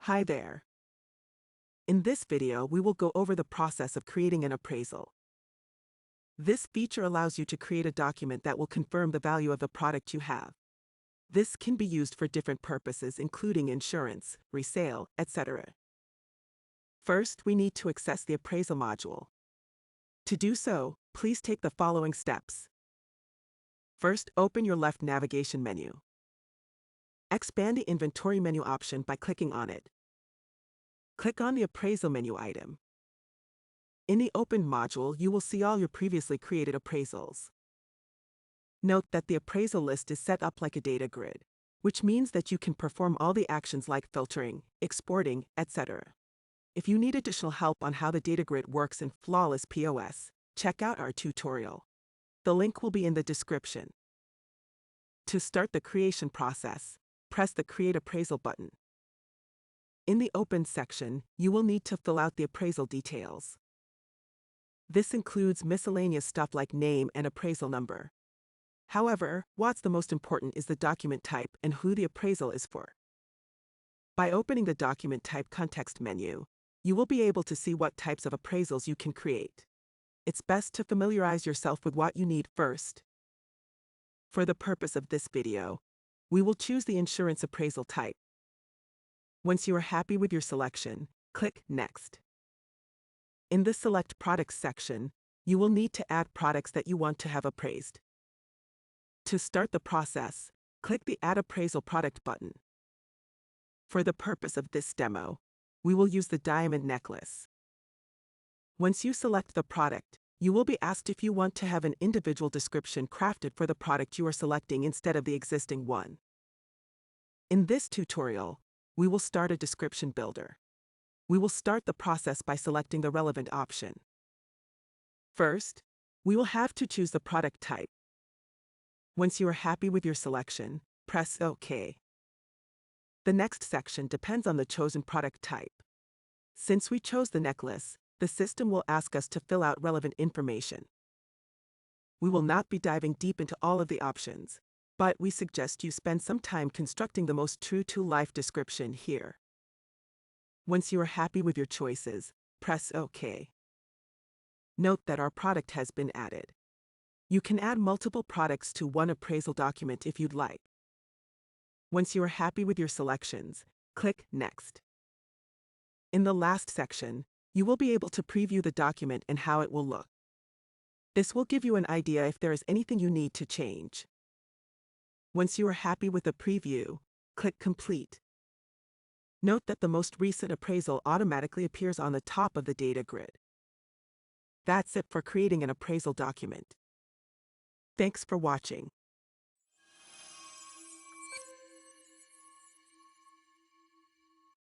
Hi there. In this video, we will go over the process of creating an appraisal. This feature allows you to create a document that will confirm the value of the product you have. This can be used for different purposes, including insurance, resale, etc. First, we need to access the appraisal module. To do so, please take the following steps. First, open your left navigation menu. Expand the inventory menu option by clicking on it. Click on the appraisal menu item. In the opened module, you will see all your previously created appraisals. Note that the appraisal list is set up like a data grid, which means that you can perform all the actions like filtering, exporting, etc. If you need additional help on how the data grid works in Flawless POS, check out our tutorial. The link will be in the description. To start the creation process, press the Create Appraisal button. In the Open section, you will need to fill out the appraisal details. This includes miscellaneous stuff like name and appraisal number. However, what's the most important is the document type and who the appraisal is for. By opening the Document Type context menu, you will be able to see what types of appraisals you can create. It's best to familiarize yourself with what you need first. For the purpose of this video, we will choose the Insurance Appraisal type. Once you are happy with your selection, click Next. In the Select Products section, you will need to add products that you want to have appraised. To start the process, click the Add Appraisal Product button. For the purpose of this demo, we will use the diamond necklace. Once you select the product, you will be asked if you want to have an individual description crafted for the product you are selecting instead of the existing one. In this tutorial, we will start a description builder. We will start the process by selecting the relevant option. First, we will have to choose the product type. Once you are happy with your selection, press OK. The next section depends on the chosen product type. Since we chose the necklace, the system will ask us to fill out relevant information. We will not be diving deep into all of the options, but we suggest you spend some time constructing the most true-to-life description here. Once you are happy with your choices, press OK. Note that our product has been added. You can add multiple products to one appraisal document if you'd like. Once you are happy with your selections, click Next. In the last section, you will be able to preview the document and how it will look. This will give you an idea if there is anything you need to change. Once you are happy with the preview, click Complete. Note that the most recent appraisal automatically appears on the top of the data grid. That's it for creating an appraisal document. Thanks for watching.